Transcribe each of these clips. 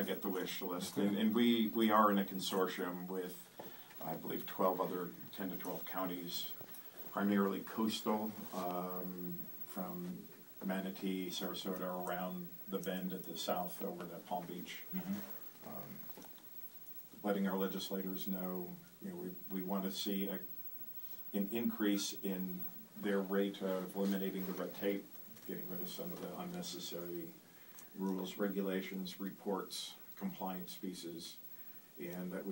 to get the wish list. And we are in a consortium with, I believe, 10 to 12 counties, primarily coastal, from Manatee, Sarasota, around the bend at the south over to Palm Beach. Letting our legislators know, we want to see an increase in their rate of eliminating the red tape, getting rid of some of the unnecessary rules, regulations, reports, compliance pieces, and that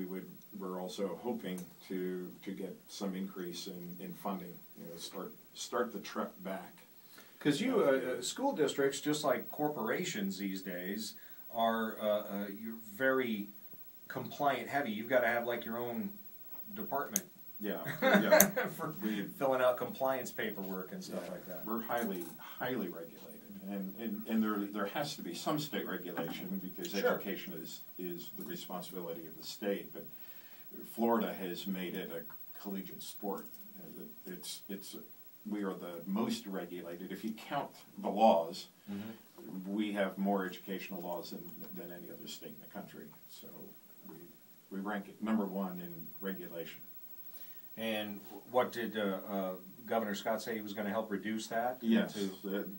we're also hoping to get some increase in funding, start the trek back. Because school districts, just like corporations these days, are you're very compliant heavy. You've got to have like your own department. Yeah, for filling out compliance paperwork and stuff like that. We're highly regulated, and there has to be some state regulation because education is the responsibility of the state. But Florida has made it a collegiate sport. We are the most regulated. If you count the laws, we have more educational laws than any other state in the country. So we rank it #1 in regulation. And what did Governor Scott say he was going to help reduce that? Yes,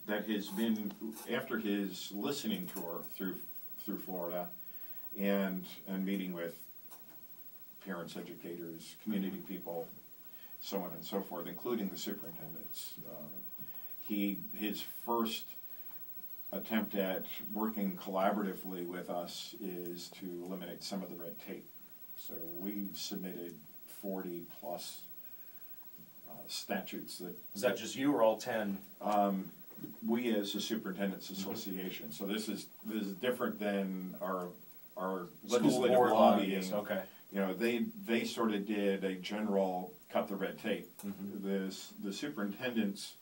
that has been, after his listening tour through Florida and meeting with parents, educators, community people, so on and so forth, including the superintendents. His first attempt at working collaboratively with us is to eliminate some of the red tape. So we've submitted 40 plus statutes that... Is that just you or all 10? We as the Superintendent's Association. So this is different than our legislative lobbying. Okay. They sort of did a general cut the red tape. The superintendents,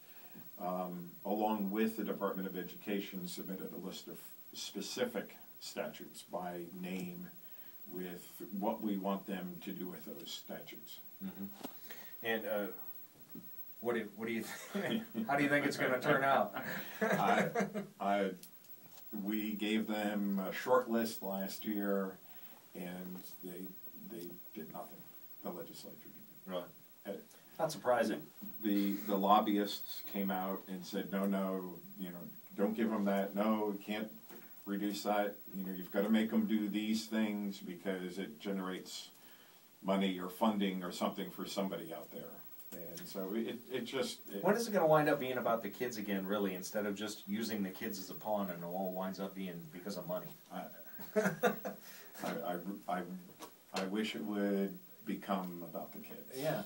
along with the Department of Education, submitted a list of specific statutes by name with what we want them to do with those statutes. And what do you think? How do you think it's going to turn out? We gave them a short list last year, and they did nothing. The legislature did. Really? Not surprising. The lobbyists came out and said, no, don't give them that. No, we can't reduce that. You've got to make them do these things because it generates money or funding or something for somebody out there. And so when is it going to wind up being about the kids again, really, instead of just using the kids as a pawn and it all winds up being because of money? I wish it would become about the kids. Yeah.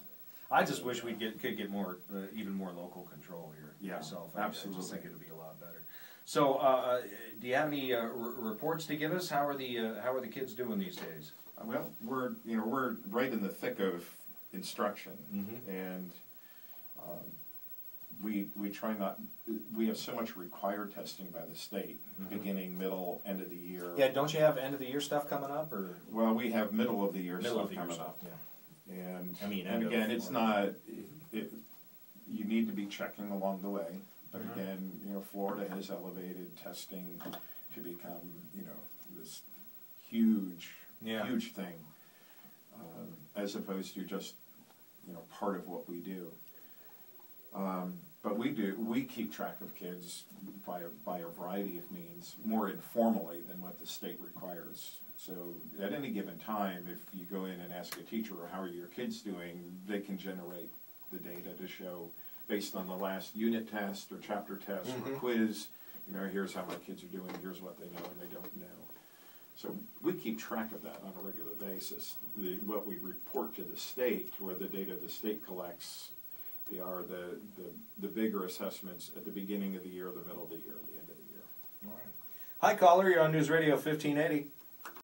I just wish we could get more, even more local control here. Yeah, myself. absolutely. I just think it would be a lot better. So, do you have any reports to give us? How are the kids doing these days? Well, we're right in the thick of instruction, and we try not. We have so much required testing by the state, beginning, middle, end of the year. Yeah, don't you have end of the year stuff coming up, or? Well, we have middle of the year stuff coming up. Yeah. And again, it's not. You need to be checking along the way. But again, Florida has elevated testing to become, this huge thing, as opposed to just, part of what we do. But we keep track of kids by a variety of means, more informally than what the state requires. So at any given time, if you go in and ask a teacher, how are your kids doing, they can generate the data to show, based on the last unit test or chapter test or quiz, here's how my kids are doing, here's what they know and they don't know. So we keep track of that on a regular basis. What we report to the state, or the data the state collects, are the bigger assessments at the beginning of the year, the middle of the year, and the end of the year. All right. Hi, caller. You're on News Radio 1580.